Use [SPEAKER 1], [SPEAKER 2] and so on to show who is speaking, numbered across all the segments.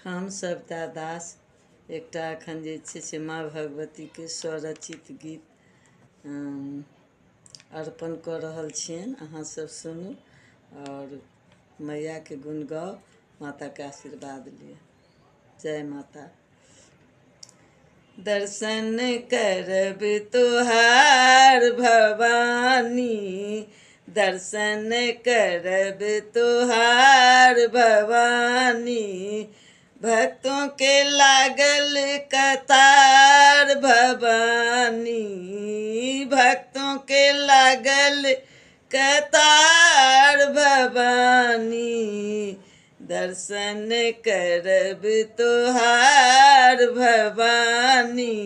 [SPEAKER 1] हम सविता दास एकटा एखन जे छै से माँ भगवतीके स्वरचित गीत अर्पण कऽ रहल छियनि। अहाँसभ सुनू और मैयाके गुण गाउ, माताके आशीर्वाद लिअ। जय माता। दर्शन करब तोहार भवानी, दर्शन करब तोहार भवानी, भक्तों के लागल कतार भवानी, भक्तों के लागल कतार भवानी, दर्शन करब तोहार भवानी,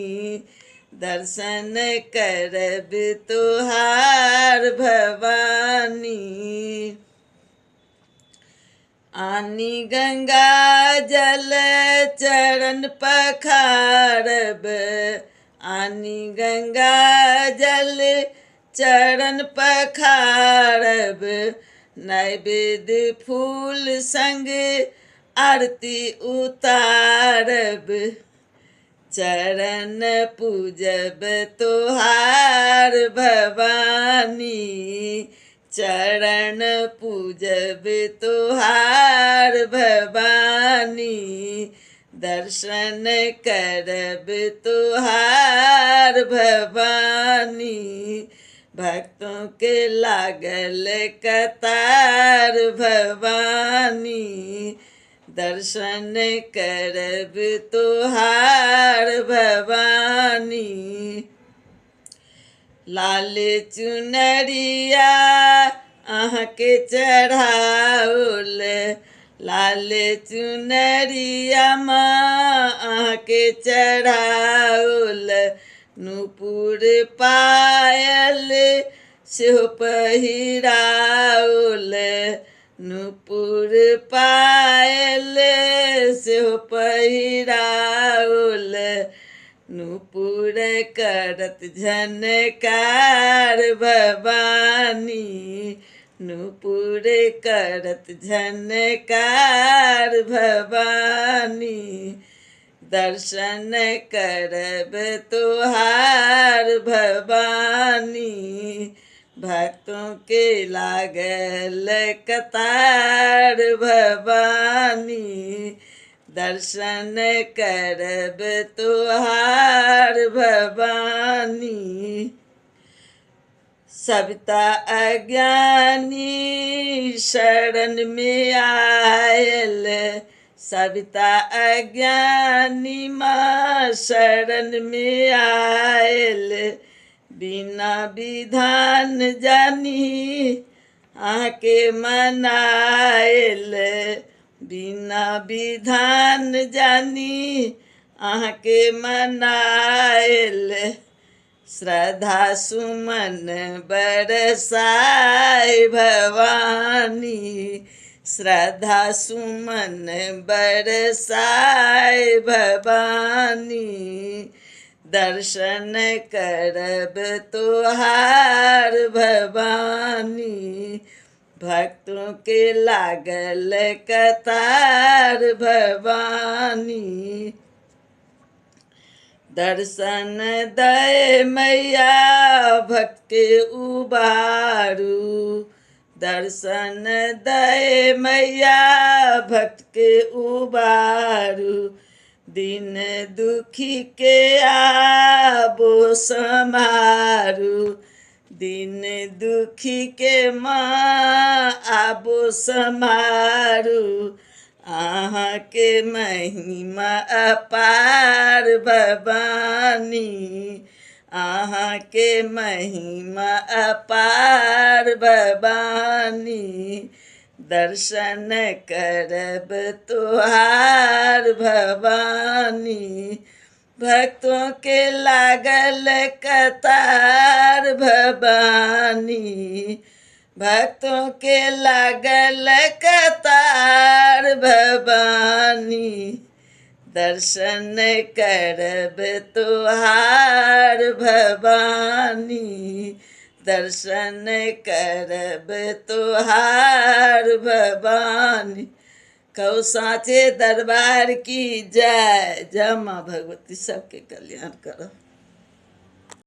[SPEAKER 1] दर्शन करब तोहार भवानी। आनी गंगा जल चरण पखारब, आनी गंगा जल चरण पखारब, नैवेद्य फूल संग आरती उतारब, चरण पूजब तोहार भवानी, चरण पूजब तोहार भवानी, दर्शन करब तोहार भवानी, भक्तों के लागल कतार भवानी, दर्शन करब तोहार भवानी। लाल चुनरिया अहाँके चढ़ाओल, लाल चुनरिया माँ अहाँके चढ़ाओल, नूपुर पायल सेहो पहिराओल, नूपुर पायल सेहो पहिराओल, नूपुर करत झनकार भवानी, नूपुर करत झनकार भवानी, दर्शन करब तोहार भवानी, भक्तों के लागल कतार भवानी, दर्शन करब तोहार भवानी। सविता अज्ञानी शरण में आयल, सविता अज्ञानी माँ शरण में आयल, बिना विधान जानी आके मनायल, बिना विधान जानी आके मनायल, श्रद्धा सुमन बरसाए भवानी, श्रद्धा सुमन बरसाए भवानी, दर्शन करब तोहार भवानी, भक्तों के लागल कतार भवानी, दर्शन दय मैया भक्त के उबारू, दर्शन दय मैया भक्त के उबारू, दिन दुखी के आबो समारू, दिन दुखी के माँ आबो समारू, अहाँ के महिमा अपार भवानी, अहाँ के महिमा अपार भवानी, दर्शन करब तोहार भवानी, भक्तों के लागल कतार भवानी, भक्तों के लागल कतार भवानी, दर्शन करब तोहार भवानी, दर्शन करब तोहार भवानी, कहो साँचे दरबार की जय। जय माँ भगवती सबके कल्याण करो।